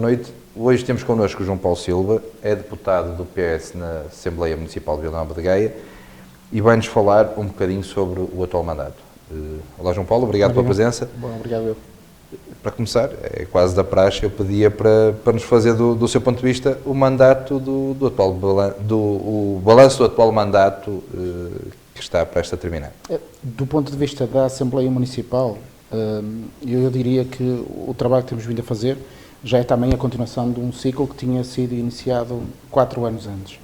noite. Hoje temos connosco o João Paulo Silva, é deputado do PS na Assembleia Municipal de Vila Nova de Gaia e vai-nos falar um bocadinho sobre o atual mandato. Olá João Paulo, obrigado pela presença. Bom, obrigado eu. Para começar, é quase da praxe, eu pedia para nos fazer do seu ponto de vista o mandato o balanço do atual mandato que está prestes a terminar. Do ponto de vista da Assembleia Municipal, eu diria que o trabalho que temos vindo a fazer já é também a continuação de um ciclo que tinha sido iniciado 4 anos antes.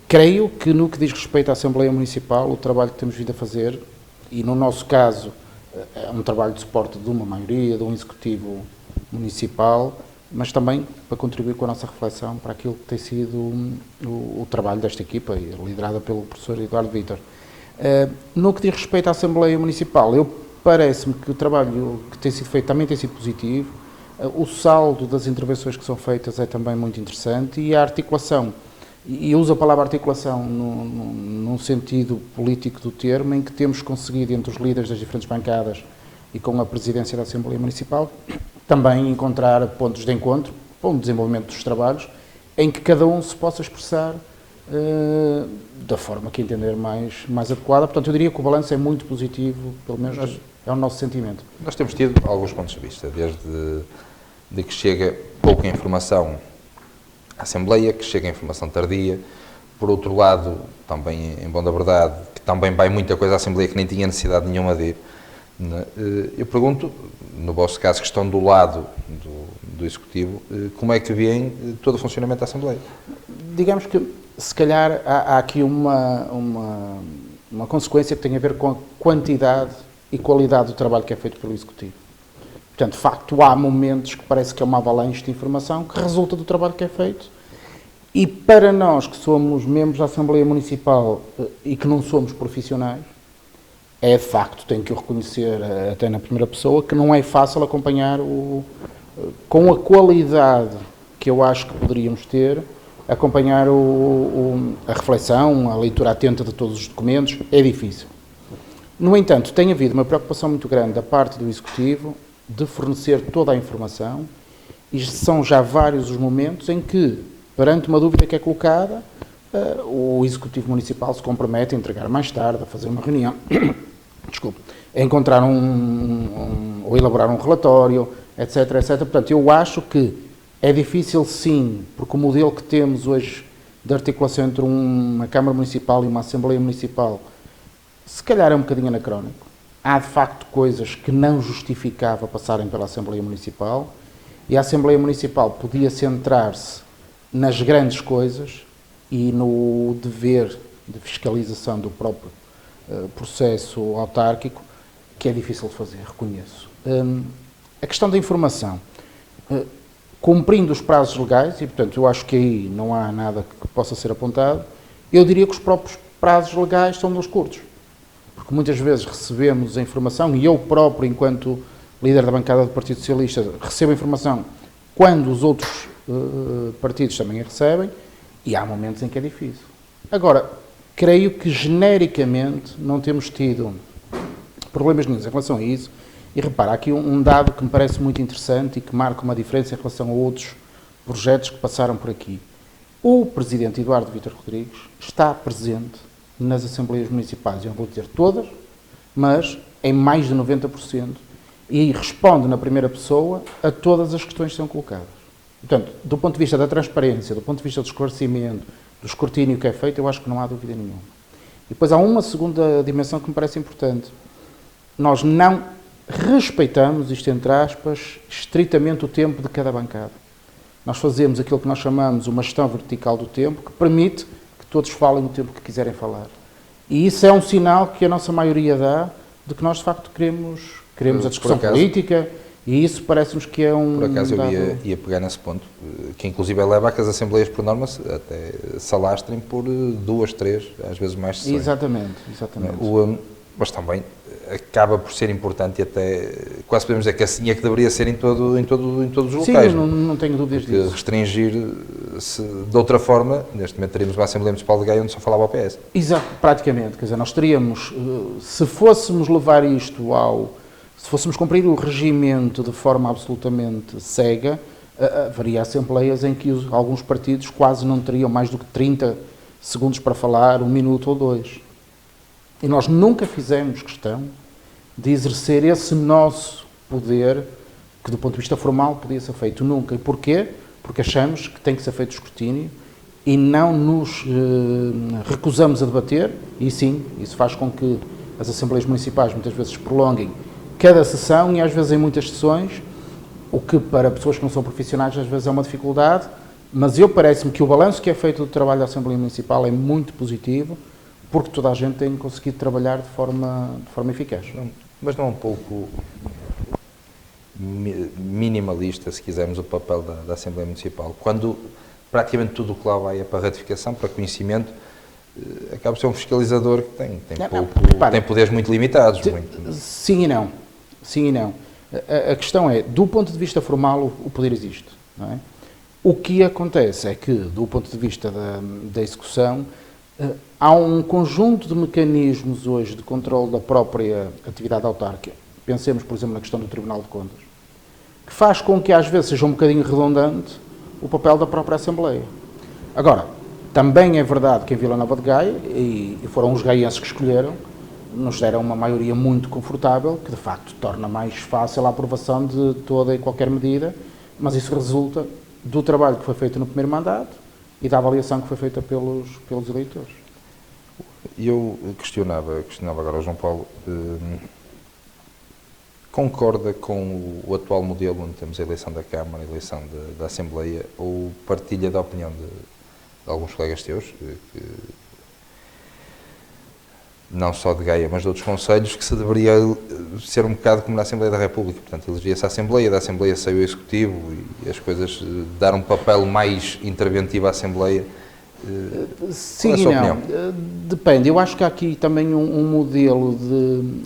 Creio que no que diz respeito à Assembleia Municipal, o trabalho que temos vindo a fazer, e no nosso caso é um trabalho de suporte de uma maioria, de um Executivo Municipal, mas também para contribuir com a nossa reflexão para aquilo que tem sido o trabalho desta equipa, liderada pelo professor Eduardo Vítor. No que diz respeito à Assembleia Municipal, parece-me que o trabalho que tem sido feito também tem sido positivo, o saldo das intervenções que são feitas é também muito interessante e a articulação, e eu uso a palavra articulação num sentido político do termo, em que temos conseguido entre os líderes das diferentes bancadas e com a presidência da Assembleia Municipal também encontrar pontos de encontro para o desenvolvimento dos trabalhos em que cada um se possa expressar da forma que entender mais adequada. Portanto, eu diria que o balanço é muito positivo, pelo menos é o nosso sentimento. Nós temos tido alguns pontos de vista, desde de que chega pouca informação à Assembleia, que chega a informação tardia, por outro lado, também em bom da verdade, que também vai muita coisa à Assembleia que nem tinha necessidade nenhuma de ir. Eu pergunto, no vosso caso, que estão do lado do Executivo, como é que veem todo o funcionamento da Assembleia? Digamos que, se calhar, há aqui uma consequência que tem a ver com a quantidade e qualidade do trabalho que é feito pelo Executivo. Portanto, de facto, há momentos que parece que é uma avalanche de informação que resulta do trabalho que é feito. E para nós que somos membros da Assembleia Municipal e que não somos profissionais, é de facto, tenho que o reconhecer até na primeira pessoa, que não é fácil acompanhar com a qualidade que eu acho que poderíamos ter, acompanhar a reflexão, a leitura atenta de todos os documentos, é difícil. No entanto, tem havido uma preocupação muito grande da parte do Executivo de fornecer toda a informação e são já vários os momentos em que, perante uma dúvida que é colocada, o Executivo Municipal se compromete a entregar mais tarde, a fazer uma reunião, a encontrar ou elaborar um relatório, etc, etc. Portanto, eu acho que é difícil sim, porque o modelo que temos hoje de articulação entre uma Câmara Municipal e uma Assembleia Municipal se calhar é um bocadinho anacrónico. Há, de facto, coisas que não justificava passarem pela Assembleia Municipal e a Assembleia Municipal podia centrar-se nas grandes coisas e no dever de fiscalização do próprio processo autárquico, que é difícil de fazer, reconheço. A questão da informação, cumprindo os prazos legais, e, portanto, eu acho que aí não há nada que possa ser apontado, eu diria que os próprios prazos legais são dos curtos. Porque muitas vezes recebemos a informação, e eu próprio, enquanto líder da bancada do Partido Socialista, recebo a informação quando os outros partidos também a recebem, e há momentos em que é difícil. Agora, creio que genericamente não temos tido problemas nenhum em relação a isso, e repara, há aqui um dado que me parece muito interessante e que marca uma diferença em relação a outros projetos que passaram por aqui. O Presidente Eduardo Vítor Rodrigues está presente nas Assembleias Municipais, eu não vou dizer todas, mas em mais de 90%, e responde na primeira pessoa a todas as questões que são colocadas. Portanto, do ponto de vista da transparência, do ponto de vista do esclarecimento, do escrutínio que é feito, eu acho que não há dúvida nenhuma. E depois há uma segunda dimensão que me parece importante. Nós não respeitamos, isto entre aspas, estritamente o tempo de cada bancada. Nós fazemos aquilo que nós chamamos uma gestão vertical do tempo, que permite que todos falem o tempo que quiserem falar. E isso é um sinal que a nossa maioria dá de que nós, de facto, queremos a discussão política, e isso parece-nos que é um... Por acaso eu ia pegar nesse ponto, que inclusive leva a que as Assembleias, por norma, até se alastrem por 2, 3, às vezes mais sessões. Exatamente. Mas também acaba por ser importante e até quase podemos dizer que assim é que deveria ser em todos os locais. Sim, não tenho dúvidas disso. Restringir-se de outra forma, neste momento teríamos uma Assembleia Municipal de Gaia onde só falava o PS. Exato, praticamente. Quer dizer, nós teríamos, se fôssemos levar isto se fôssemos cumprir o regimento de forma absolutamente cega, haveria assembleias em que alguns partidos quase não teriam mais do que 30 segundos para falar, 1 minuto ou 2. E nós nunca fizemos questão de exercer esse nosso poder, que do ponto de vista formal podia ser feito nunca. E porquê? Porque achamos que tem que ser feito escrutínio e não nos recusamos a debater, e sim, isso faz com que as Assembleias Municipais muitas vezes prolonguem cada sessão e às vezes em muitas sessões, o que para pessoas que não são profissionais às vezes é uma dificuldade, mas parece-me que o balanço que é feito do trabalho da Assembleia Municipal é muito positivo, porque toda a gente tem conseguido trabalhar de forma eficaz. Mas não é um pouco minimalista, se quisermos, o papel da Assembleia Municipal, quando praticamente tudo o que lá vai é para ratificação, para conhecimento, acaba por ser um fiscalizador que tem poderes muito limitados. Sim e não. Sim e não. A questão é, do ponto de vista formal, o poder existe. Não é? O que acontece é que, do ponto de vista da execução, há um conjunto de mecanismos hoje de controle da própria atividade autárquica. Pensemos, por exemplo, na questão do Tribunal de Contas, que faz com que às vezes seja um bocadinho redundante o papel da própria Assembleia. Agora, também é verdade que em Vila Nova de Gaia, e foram os gaienses que escolheram, nos deram uma maioria muito confortável, que de facto torna mais fácil a aprovação de toda e qualquer medida, mas isso resulta do trabalho que foi feito no primeiro mandato e da avaliação que foi feita pelos eleitores. Eu questionava agora o João Paulo, concorda com o atual modelo onde temos a eleição da Câmara, a eleição da Assembleia, ou partilha da opinião de alguns colegas teus, que não só de Gaia, mas de outros concelhos, que se deveria ser um bocado como na Assembleia da República? Portanto, elegia-se a Assembleia, da Assembleia saiu o Executivo e as coisas dar um papel mais interventivo à Assembleia. Sim e não. Depende. Eu acho que há aqui também um modelo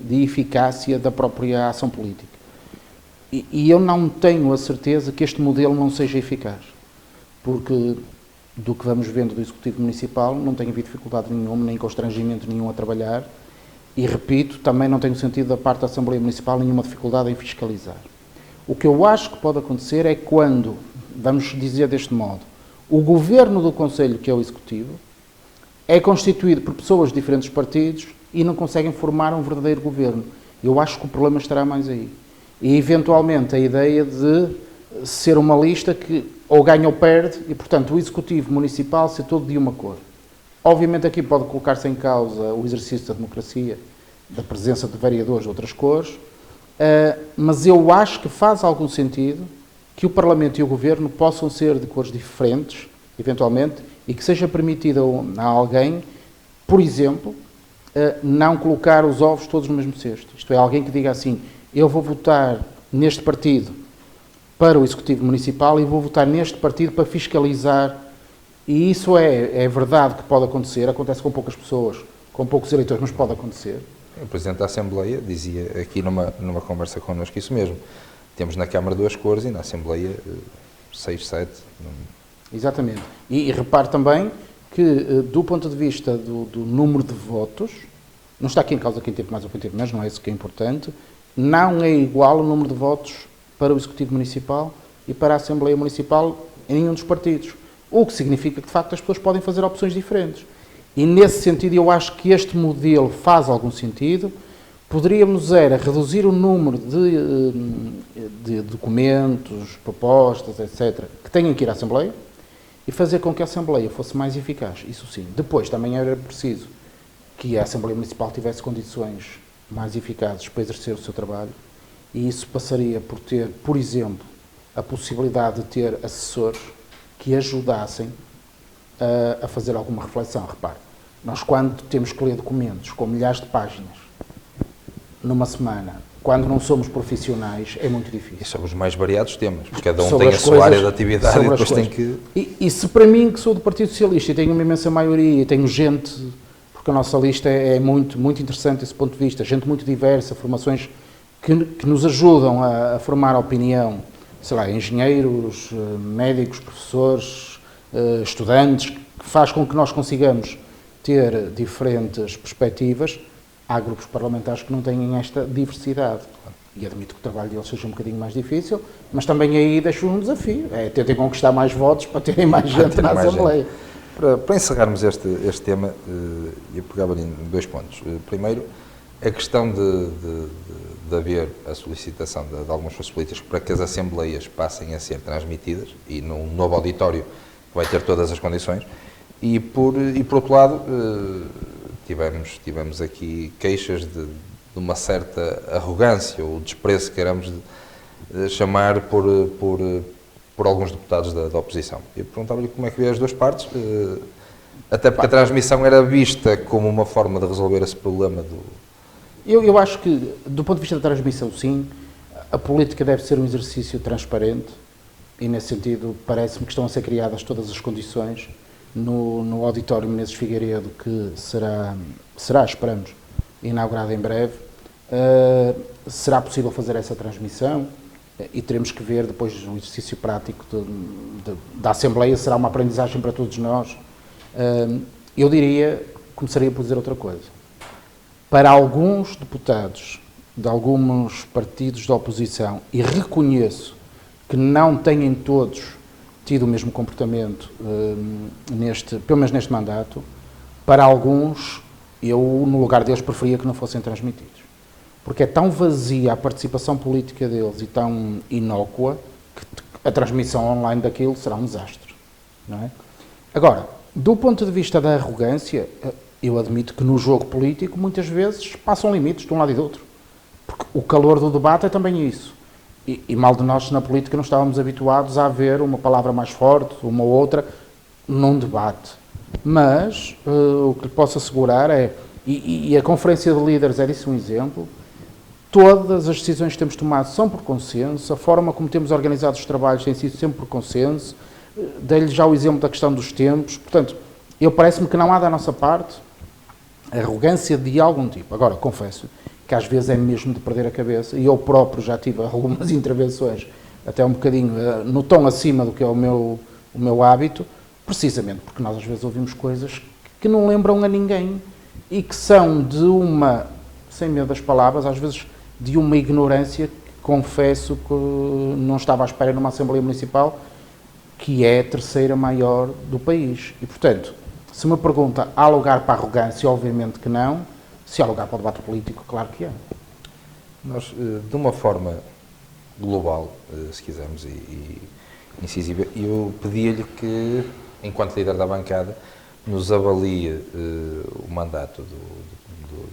de eficácia da própria ação política. E eu não tenho a certeza que este modelo não seja eficaz. Porque do que vamos vendo do Executivo Municipal, não tenho havido dificuldade nenhuma, nem constrangimento nenhum a trabalhar. E, repito, também não tenho sentido da parte da Assembleia Municipal nenhuma dificuldade em fiscalizar. O que eu acho que pode acontecer é quando, vamos dizer deste modo, o governo do Conselho, que é o Executivo, é constituído por pessoas de diferentes partidos e não conseguem formar um verdadeiro governo. Eu acho que o problema estará mais aí. E, eventualmente, a ideia de ser uma lista que ou ganha ou perde e, portanto, o Executivo Municipal ser todo de uma cor. Obviamente, aqui pode colocar-se em causa o exercício da democracia, da presença de vereadores de outras cores, mas eu acho que faz algum sentido que o Parlamento e o Governo possam ser de cores diferentes, eventualmente, e que seja permitido a alguém, por exemplo, não colocar os ovos todos no mesmo cesto. Isto é, alguém que diga assim, eu vou votar neste partido para o Executivo Municipal e vou votar neste partido para fiscalizar. E isso é verdade que pode acontecer, acontece com poucas pessoas, com poucos eleitores, mas pode acontecer. O Presidente da Assembleia dizia aqui numa conversa connosco isso mesmo. Temos na Câmara 2 cores e na Assembleia 6, 7. Exatamente. E repare também que, do ponto de vista do número de votos, não está aqui em causa quem teve mais ou quem teve menos, não é isso que é importante, não é igual o número de votos para o Executivo Municipal e para a Assembleia Municipal em nenhum dos partidos. O que significa que, de facto, as pessoas podem fazer opções diferentes. E, nesse sentido, eu acho que este modelo faz algum sentido. Poderíamos reduzir o número de documentos, propostas, etc., que tenham que ir à Assembleia e fazer com que a Assembleia fosse mais eficaz, isso sim. Depois, também era preciso que a Assembleia Municipal tivesse condições mais eficazes para exercer o seu trabalho e isso passaria por ter, por exemplo, a possibilidade de ter assessores que ajudassem a fazer alguma reflexão. Repare, nós quando temos que ler documentos com milhares de páginas numa semana, quando não somos profissionais, é muito difícil. E sobre os mais variados temas, porque cada um tem a sua área de atividade e depois tem que... E se para mim, que sou do Partido Socialista e tenho uma imensa maioria, e tenho gente, porque a nossa lista é muito, muito interessante desse ponto de vista, gente muito diversa, formações que nos ajudam a formar a opinião, sei lá, engenheiros, médicos, professores, estudantes, que faz com que nós consigamos ter diferentes perspectivas. Há grupos parlamentares que não têm esta diversidade. e admito que o trabalho deles seja um bocadinho mais difícil, mas também aí deixo um desafio, é tentem conquistar mais votos para terem mais gente na Assembleia. Para encerrarmos este tema, eu pegava ali em 2 pontos. Primeiro, a questão de haver a solicitação de algumas forças políticas para que as Assembleias passem a ser transmitidas, e num novo auditório que vai ter todas as condições, e por outro lado, tivemos aqui queixas de uma certa arrogância ou desprezo, queiramos chamar, por alguns deputados da oposição. Eu perguntava-lhe como é que vê as 2 partes, até porque a transmissão era vista como uma forma de resolver esse problema do... Eu acho que, do ponto de vista da transmissão, sim, a política deve ser um exercício transparente e, nesse sentido, parece-me que estão a ser criadas todas as condições no auditório Menezes Figueiredo, que será, esperamos, inaugurado em breve. Será possível fazer essa transmissão e teremos que ver depois o exercício prático da Assembleia, será uma aprendizagem para todos nós. Eu começaria por dizer outra coisa. Para alguns deputados de alguns partidos da oposição, e reconheço que não têm todos tido o mesmo comportamento, pelo menos neste mandato, para alguns, eu, no lugar deles, preferia que não fossem transmitidos. Porque é tão vazia a participação política deles e tão inócua que a transmissão online daquilo será um desastre. Não é? Agora, do ponto de vista da arrogância, eu admito que no jogo político muitas vezes passam limites de um lado e do outro. Porque o calor do debate é também isso. E mal de nós, na política, não estávamos habituados a haver uma palavra mais forte, uma ou outra, num debate. Mas o que lhe posso assegurar é, e a Conferência de Líderes é disso um exemplo, todas as decisões que temos tomado são por consenso, a forma como temos organizado os trabalhos tem sido sempre por consenso, dei-lhe já o exemplo da questão dos tempos, portanto, parece-me que não há da nossa parte arrogância de algum tipo. Agora, confesso que às vezes é mesmo de perder a cabeça, e eu próprio já tive algumas intervenções, até um bocadinho no tom acima do que é o meu hábito, precisamente porque nós às vezes ouvimos coisas que não lembram a ninguém e que são de uma, sem medo das palavras, às vezes de uma ignorância que confesso que não estava à espera numa Assembleia Municipal, que é a 3ª maior do país. E, portanto, se me pergunta, há lugar para a arrogância? Obviamente que não. Se há lugar para o debate político, claro que é. Nós, de uma forma global, se quisermos, e incisiva, eu pedia-lhe que, enquanto líder da bancada, nos avalie o mandato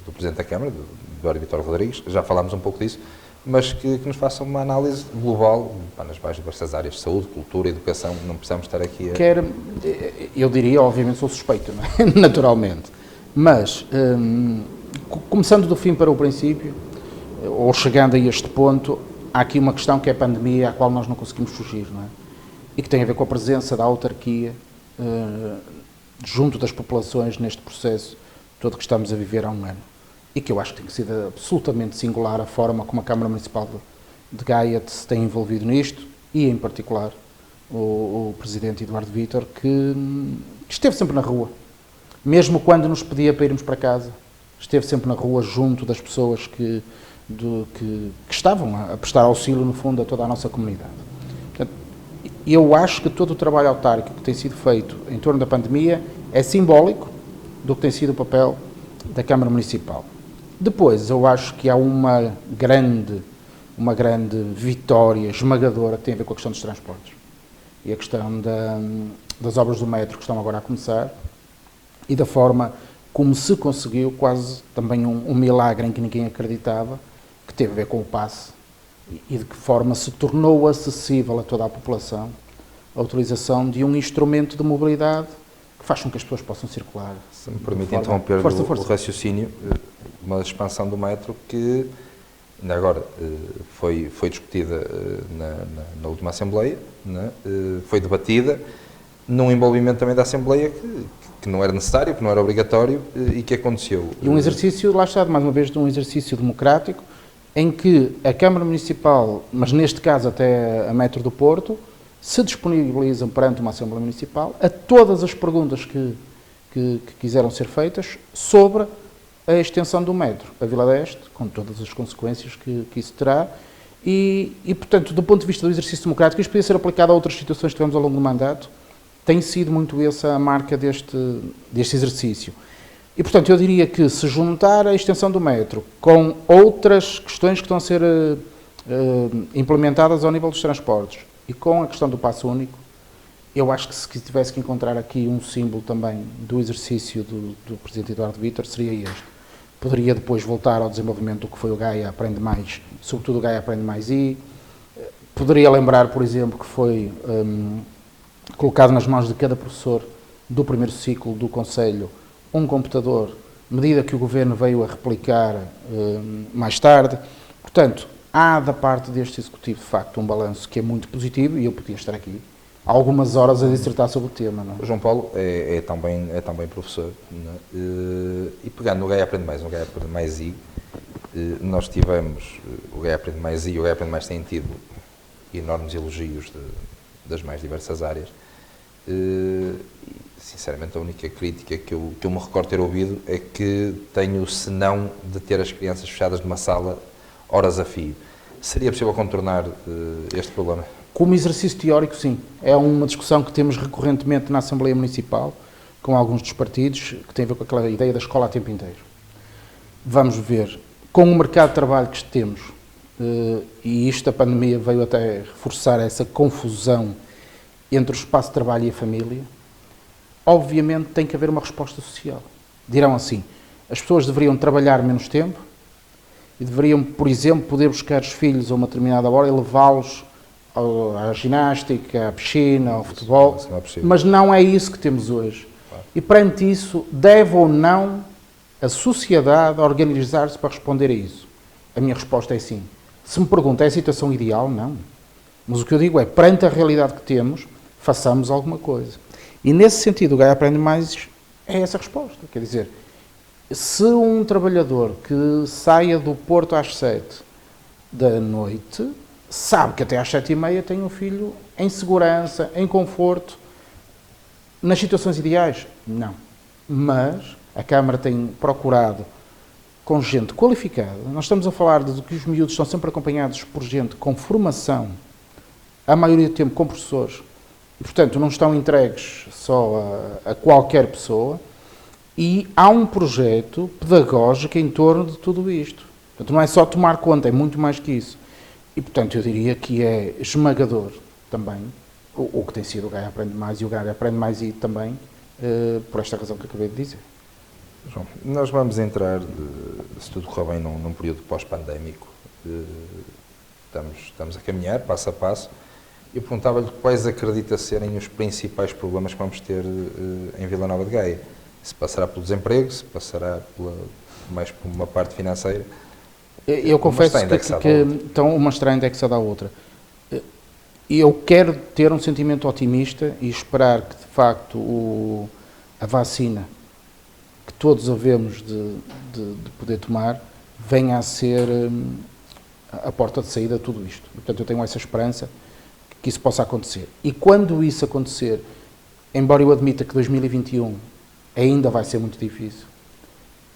do Presidente da Câmara, do Eduardo Vitor Rodrigues, já falámos um pouco disso, mas que nos faça uma análise global nas mais diversas áreas de saúde, cultura, educação, não precisamos estar aqui a... Eu diria, obviamente sou suspeito, não é? Naturalmente, mas começando do fim para o princípio, ou chegando a este ponto, há aqui uma questão que é a pandemia, à qual nós não conseguimos fugir, não é? E que tem a ver com a presença da autarquia junto das populações neste processo todo que estamos a viver há um ano. E que eu acho que tem sido absolutamente singular a forma como a Câmara Municipal de Gaia se tem envolvido nisto, e em particular o Presidente Eduardo Vítor, que esteve sempre na rua, mesmo quando nos pedia para irmos para casa, esteve sempre na rua junto das pessoas que estavam a prestar auxílio, no fundo, a toda a nossa comunidade. Portanto, eu acho que todo o trabalho autárquico que tem sido feito em torno da pandemia é simbólico do que tem sido o papel da Câmara Municipal. Depois, eu acho que há uma grande vitória esmagadora que tem a ver com a questão dos transportes e a questão das obras do metro que estão agora a começar e da forma como se conseguiu quase também um milagre em que ninguém acreditava, que teve a ver com o passe e de que forma se tornou acessível a toda a população a utilização de um instrumento de mobilidade que faz com que as pessoas possam circular. Se me permite interromper o raciocínio, uma expansão do metro que ainda agora foi discutida na última Assembleia, né? Foi debatida num envolvimento também da Assembleia que não era necessário, que não era obrigatório e que aconteceu. E um exercício, lá está, mais uma vez, de um exercício democrático em que a Câmara Municipal, mas neste caso até a Metro do Porto, se disponibilizam perante uma Assembleia Municipal a todas as perguntas que quiseram ser feitas sobre a extensão do metro a Vila deste, com todas as consequências que isso terá, e, portanto, do ponto de vista do exercício democrático, isto podia ser aplicado a outras situações que tivemos ao longo do mandato, tem sido muito essa a marca deste exercício. E, portanto, eu diria que se juntar a extensão do metro com outras questões que estão a ser implementadas ao nível dos transportes e com a questão do passo único, eu acho que se tivesse que encontrar aqui um símbolo também do exercício do Presidente Eduardo Vítor, seria este. Poderia depois voltar ao desenvolvimento do que foi o Gaia Aprende Mais, sobretudo o Gaia Aprende Mais I. Poderia lembrar, por exemplo, que foi colocado nas mãos de cada professor do primeiro ciclo do Conselho um computador, medida que o Governo veio a replicar mais tarde. Portanto, há da parte deste Executivo, de facto, um balanço que é muito positivo, e eu podia estar aqui algumas horas a dissertar sobre o tema. Não é? O João Paulo é também professor, não é? E pegando no Gaia Aprende Mais, no Gaia Aprende Mais I, nós tivemos, o Gaia Aprende Mais I e o Gaia Aprende Mais têm tido enormes elogios das mais diversas áreas. Sinceramente, a única crítica que eu me recordo ter ouvido é que tenho o senão de ter as crianças fechadas numa sala horas a fio. Seria possível contornar este problema? Como exercício teórico, sim. É uma discussão que temos recorrentemente na Assembleia Municipal, com alguns dos partidos, que tem a ver com aquela ideia da escola a tempo inteiro. Vamos ver, com o mercado de trabalho que temos, e isto a pandemia veio até reforçar essa confusão entre o espaço de trabalho e a família, obviamente tem que haver uma resposta social. Dirão assim, as pessoas deveriam trabalhar menos tempo e deveriam, por exemplo, poder buscar os filhos a uma determinada hora e levá-los à ginástica, à piscina, ao futebol, mas não é isso que temos hoje. Claro. E perante isso, deve ou não a sociedade organizar-se para responder a isso? A minha resposta é sim. Se me pergunta, é a situação ideal? Não. Mas o que eu digo é, perante a realidade que temos, façamos alguma coisa. E nesse sentido, o Gaia Aprende Mais é essa resposta. Quer dizer, se um trabalhador que saia do Porto às 7 da noite, sabe que até às 7h30 tem um filho em segurança, em conforto, nas situações ideais? Não. Mas a Câmara tem procurado com gente qualificada. Nós estamos a falar de que os miúdos são sempre acompanhados por gente com formação, a maioria do tempo com professores, e, portanto, não estão entregues só a qualquer pessoa, e há um projeto pedagógico em torno de tudo isto. Portanto, não é só tomar conta, é muito mais que isso. E, portanto, eu diria que é esmagador também o que tem sido o Gaia Aprende Mais e o Gaia Aprende Mais I também, por esta razão que acabei de dizer. João, nós vamos entrar, se tudo correr bem, num período pós-pandémico. Estamos a caminhar, passo a passo. Eu perguntava-lhe quais acredita serem os principais problemas que vamos ter em Vila Nova de Gaia. Se passará pelo desemprego, se passará mais por uma parte financeira. Eu confesso que então, uma está indexada à outra. Eu quero ter um sentimento otimista e esperar que, de facto, a vacina que todos havemos de poder tomar venha a ser a porta de saída de tudo isto. Portanto, eu tenho essa esperança que isso possa acontecer. E quando isso acontecer, embora eu admita que 2021 ainda vai ser muito difícil,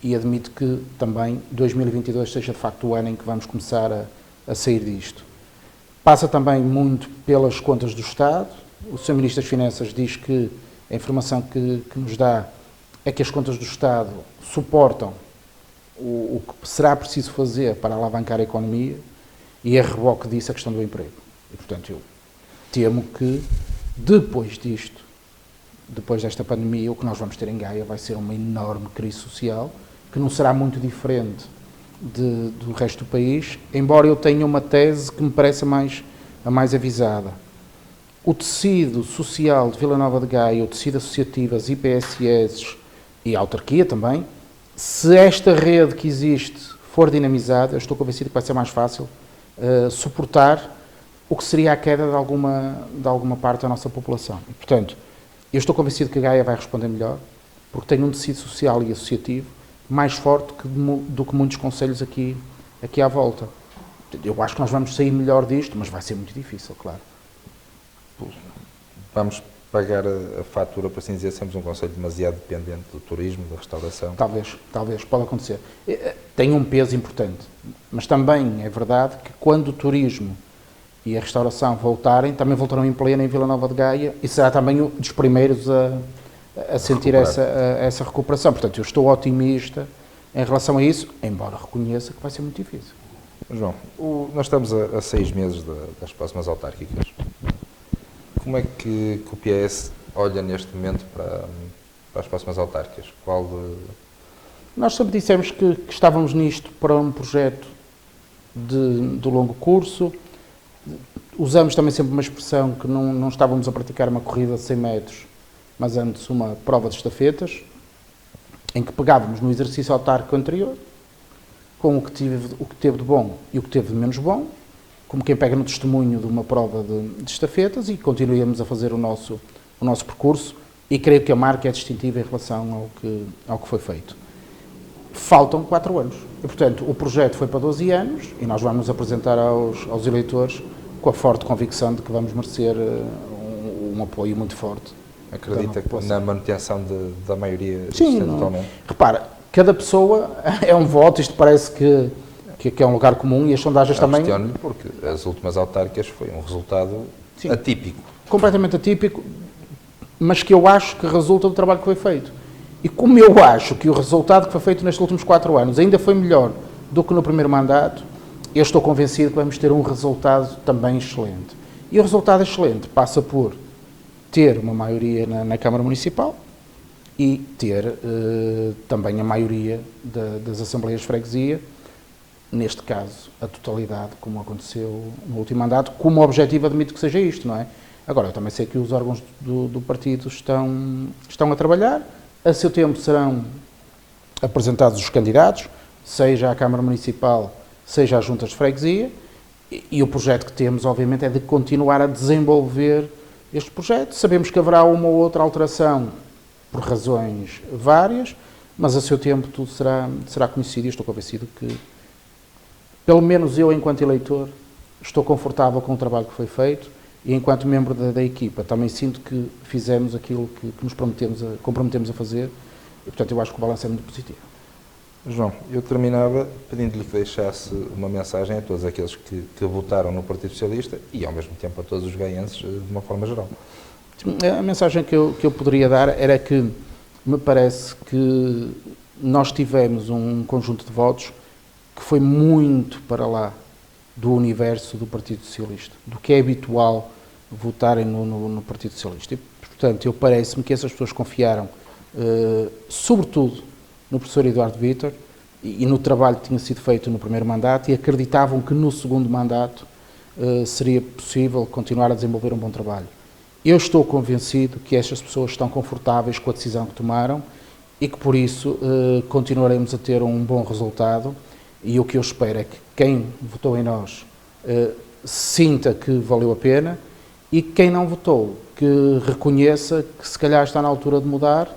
e admito que também 2022 seja de facto o ano em que vamos começar a sair disto. Passa também muito pelas contas do Estado. O Sr. Ministro das Finanças diz que a informação que nos dá é que as contas do Estado suportam o que será preciso fazer para alavancar a economia, e a reboque disso a questão do emprego. E, portanto, eu temo que depois disto, depois desta pandemia, o que nós vamos ter em Gaia vai ser uma enorme crise social, que não será muito diferente do resto do país, embora eu tenha uma tese que me parece a mais avisada. O tecido social de Vila Nova de Gaia, o tecido associativo, as IPSS e a autarquia também, se esta rede que existe for dinamizada, eu estou convencido que vai ser mais fácil suportar o que seria a queda de alguma parte da nossa população. E, portanto, eu estou convencido que a Gaia vai responder melhor, porque tem um tecido social e associativo mais forte do que muitos concelhos aqui à volta. Eu acho que nós vamos sair melhor disto, mas vai ser muito difícil, claro. Vamos pagar a fatura, por assim dizer, sermos um concelho demasiado dependente do turismo, da restauração? Talvez, pode acontecer. Tem um peso importante, mas também é verdade que quando o turismo e a restauração voltarem, também voltarão em pleno em Vila Nova de Gaia e será também um dos primeiros a sentir essa recuperação. Portanto, eu estou otimista em relação a isso, embora reconheça que vai ser muito difícil. João, nós estamos a 6 meses das próximas autárquicas. Como é que o PS olha neste momento para as próximas autárquicas? Nós sempre dissemos que estávamos nisto para um projeto de longo curso. Usamos também sempre uma expressão que não estávamos a praticar uma corrida de 100 metros, mas antes uma prova de estafetas, em que pegávamos no exercício autárquico anterior, com o que teve de bom e o que teve de menos bom, como quem pega no testemunho de uma prova de estafetas, e continuamos a fazer o nosso percurso, e creio que a marca é distintiva em relação ao que foi feito. Faltam 4 anos. E, portanto, o projeto foi para 12 anos, e nós vamos nos apresentar aos eleitores com a forte convicção de que vamos merecer um apoio muito forte. Acredita na manutenção da maioria? Sim, repara, cada pessoa é um voto, isto parece que é um lugar comum, e as sondagens também... Questiono-lhe porque as últimas autárquicas foi um resultado atípico. Completamente atípico, mas que eu acho que resulta do trabalho que foi feito. E como eu acho que o resultado que foi feito nestes últimos 4 anos ainda foi melhor do que no primeiro mandato, eu estou convencido que vamos ter um resultado também excelente. E o resultado excelente passa por ter uma maioria na Câmara Municipal e ter também a maioria das Assembleias de Freguesia, neste caso a totalidade, como aconteceu no último mandato, como objetivo admito que seja isto, não é? Agora, eu também sei que os órgãos do partido estão a trabalhar, a seu tempo serão apresentados os candidatos, seja à Câmara Municipal, seja às Juntas de Freguesia, e o projeto que temos, obviamente, é de continuar a desenvolver este projeto. Sabemos que haverá uma ou outra alteração por razões várias, mas a seu tempo tudo será conhecido, e estou convencido que, pelo menos eu, enquanto eleitor, estou confortável com o trabalho que foi feito, e enquanto membro da equipa também sinto que fizemos aquilo que nos comprometemos a fazer, e portanto eu acho que o balanço é muito positivo. João, eu terminava pedindo-lhe que deixasse uma mensagem a todos aqueles que votaram no Partido Socialista e ao mesmo tempo a todos os gaienses de uma forma geral. A mensagem que eu poderia dar era que me parece que nós tivemos um conjunto de votos que foi muito para lá do universo do Partido Socialista, do que é habitual votarem no Partido Socialista. E, portanto, parece-me que essas pessoas confiaram, sobretudo, no professor Eduardo Vítor e no trabalho que tinha sido feito no primeiro mandato, e acreditavam que no segundo mandato seria possível continuar a desenvolver um bom trabalho. Eu estou convencido que estas pessoas estão confortáveis com a decisão que tomaram e que, por isso, continuaremos a ter um bom resultado. E o que eu espero é que quem votou em nós sinta que valeu a pena, e quem não votou que reconheça que se calhar está na altura de mudar,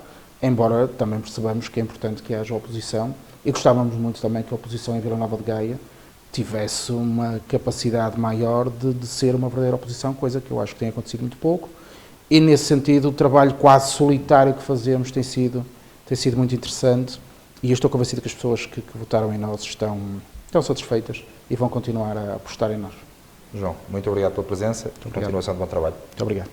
embora também percebamos que é importante que haja oposição, e gostávamos muito também que a oposição em Vila Nova de Gaia tivesse uma capacidade maior de ser uma verdadeira oposição, coisa que eu acho que tem acontecido muito pouco, e nesse sentido o trabalho quase solitário que fazemos tem sido muito interessante. E eu estou convencido que as pessoas que votaram em nós estão satisfeitas e vão continuar a apostar em nós. João, muito obrigado pela presença e continuação de bom trabalho. Muito obrigado.